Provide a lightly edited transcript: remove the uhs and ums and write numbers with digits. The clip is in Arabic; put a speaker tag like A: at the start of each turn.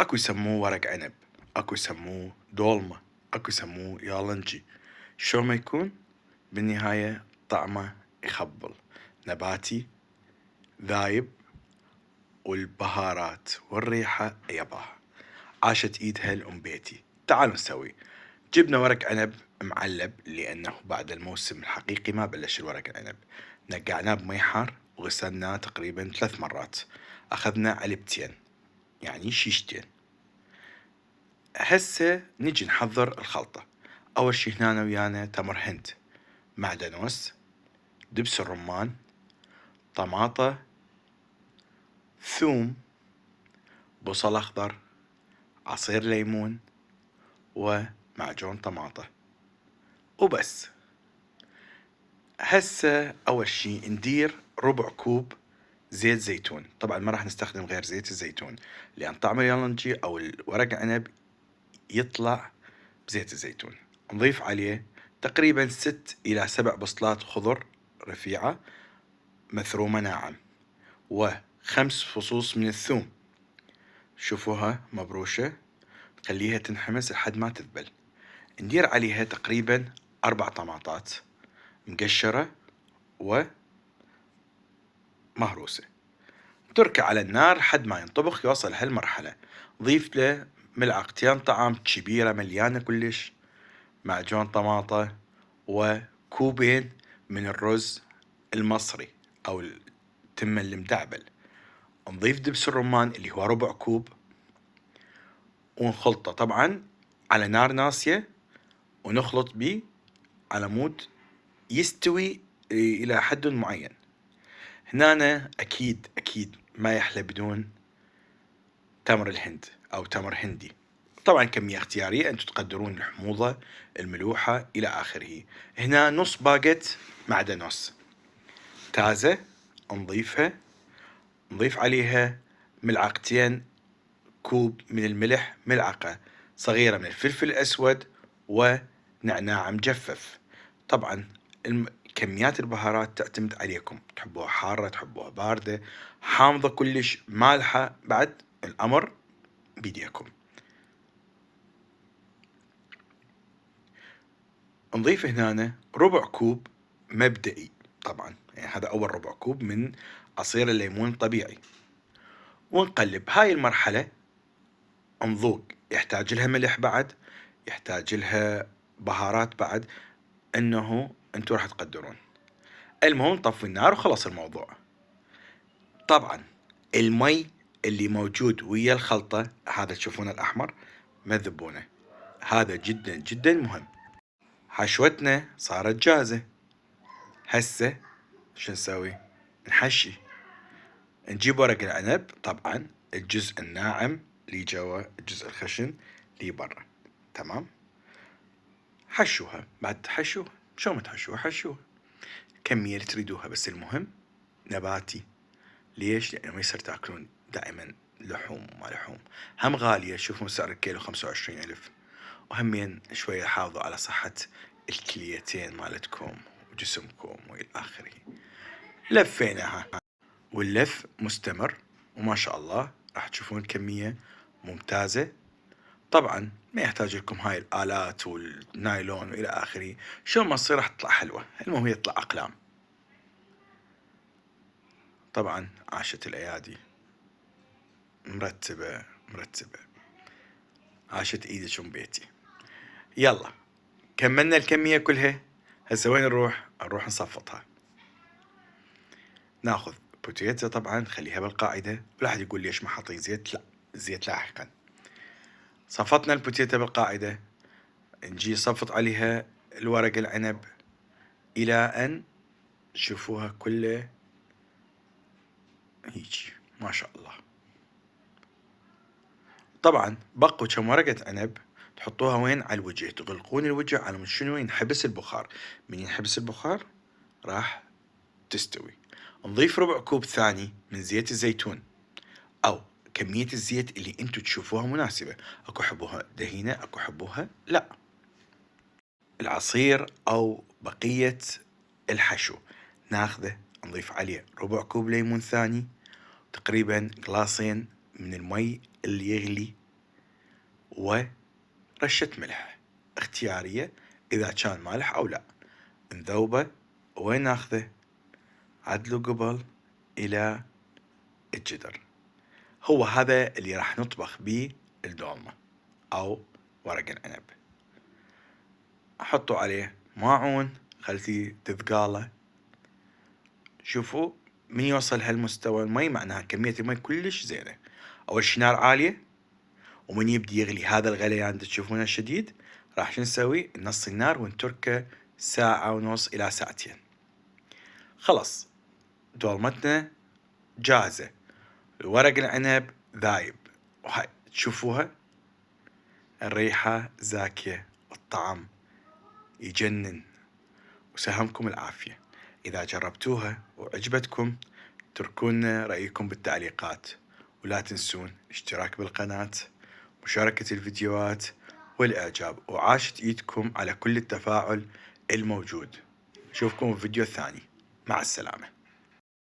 A: اكو يسموه ورق عنب، اكو يسموه دولمة، اكو يسموه يالنجي. شو ما يكون بالنهاية طعمه يخبل، نباتي ذايب، والبهارات والريحة يباها. عاشت ايدها الام بيتي. تعالوا نسوي. جبنا ورق عنب معلب لانه بعد الموسم الحقيقي ما بلش الورق العنب. نقعناه بمي حار وغسلناه تقريبا 3 مرات. اخذنا علبتين يعني شيشتين. هسه نجي نحضر الخلطة. اول شي هنا ويانا تمر هند، معدنوس، دبس الرمان، طماطة، ثوم، بصل اخضر، عصير ليمون، ومعجون طماطة، وبس. هسه اول شي ندير ربع كوب زيت زيتون. طبعا ما راح نستخدم غير زيت الزيتون لان طعم اليالنجي او الورق عنب يطلع بزيت الزيتون. نضيف عليه تقريبا 6 إلى 7 بصلات خضر رفيعة مثرومة ناعم، و5 فصوص من الثوم، شوفوها مبروشة، خليها تنحمس لحد ما تذبل. ندير عليها تقريبا 4 طماطات مقشرة ومهروسة. تركه على النار لحد ما ينطبخ يوصل هالمرحلة. ضيف له ملعقتين طعام كبيرة مليانة كلش معجون طماطة، وكوبين من الرز المصري أو التمة المدعبل. نضيف دبس الرمان اللي هو ربع كوب، ونخلطه طبعا على نار ناسية، ونخلط به على مود يستوي إلى حد معين. هنا أكيد ما يحلى بدون تمر الهند أو تمر هندي. طبعا كمية اختيارية، أنتم تقدرون الحموضة، الملوحة إلى آخره. هنا نص باقة معدنوس تازة نضيفها. نضيف عليها ملعقتين كوب من الملح، ملعقة صغيرة من الفلفل الأسود، ونعناع مجفف. طبعا كميات البهارات تعتمد عليكم، تحبوها حارة تحبوها باردة، حامضة كلش، مالحة، بعد الأمر بيديكم. نضيف هنا ربع كوب مبدئي، طبعا يعني هذا أول ربع كوب من عصير الليمون الطبيعي، ونقلب. هاي المرحلة نذوق، يحتاج لها ملح بعد، يحتاج لها بهارات بعد، انه انتم راح تقدرون. المهم نطفي النار وخلص الموضوع. طبعا المي اللي موجود ويا الخلطة هذا تشوفونه الأحمر ما تذبونه، هذا جدا مهم. حشوتنا صارت جاهزة. هسه شو نسوي؟ نحشي. نجيب ورق العنب، طبعا الجزء الناعم اللي جوا، الجزء الخشن اللي برا. تمام. حشوها. بعد تحشوها شو ما تحشوها حشوها كمية اللي تريدوها، بس المهم نباتي. ليش؟ لأنه ما يصير تاكلون دائما لحوم وما لحوم، هم غالية. شوفوا سعر الكيلو 25,000. وهمين شوية حافظوا على صحة الكليتين مالتكم وجسمكم وإلى آخره. لفيناها واللف مستمر، وما شاء الله راح تشوفون كمية ممتازة. طبعا ما يحتاج لكم هاي الآلات والنايلون وإلى آخره. شو ما تصير راح تطلع حلوة، المهم يطلع أقلام. طبعا عاشت الأيادي مرتبة. عاشت ايدك ام بيتي. يلا كملنا الكمية كلها. هسه وين نروح نصفطها. ناخذ بوتيتا، طبعا نخليها بالقاعدة، ولا أحد يقول ليش ما حطيت زيت، لا الزيت لاحقا. صفطنا البوتيتا بالقاعدة، نجي نصفط عليها الورق العنب إلى أن تشوفوها كلها هيجي ما شاء الله. طبعا بقوا كم ورقة عنب تحطوها وين؟ على الوجه، تغلقون الوجه على مود شنو؟ ينحبس البخار. من ينحبس البخار راح تستوي. نضيف ربع كوب ثاني من زيت الزيتون، أو كمية الزيت اللي انتو تشوفوها مناسبة. اكو حبوها دهينة، اكو حبوها لا. العصير أو بقية الحشو ناخذه نضيف عليه ربع كوب ليمون ثاني، تقريبا قلاصين من المي اللي يغلي ورشة ملح اختيارية إذا كان مالح أو لا. نذوبه وناخذه عدله قبل إلى الجدر. هو هذا اللي راح نطبخ بيه الدولمة أو ورق العنب. أحطوا عليه ماعون خلتي تثقاله. شوفوا من يوصل هالمستوى المي معناها كمية المي كلش زينة. أول شي نار عالية، ومن يبدي يغلي هذا الغليان تشوفونه الشديد راح شو نسوي؟ نص النار ونتركه ساعة ونص إلى ساعتين. خلص دولمتنا جاهزة. الورق العنب ذايب، وهاي تشوفوها الريحة زاكية والطعم يجنن. وسهمكم العافية. إذا جربتوها وعجبتكم تركونا رأيكم بالتعليقات، ولا تنسون اشتراك بالقناة، مشاركة الفيديوهات والإعجاب، وعاشت إيدكم على كل التفاعل الموجود. نشوفكم في الفيديو الثاني. مع السلامة.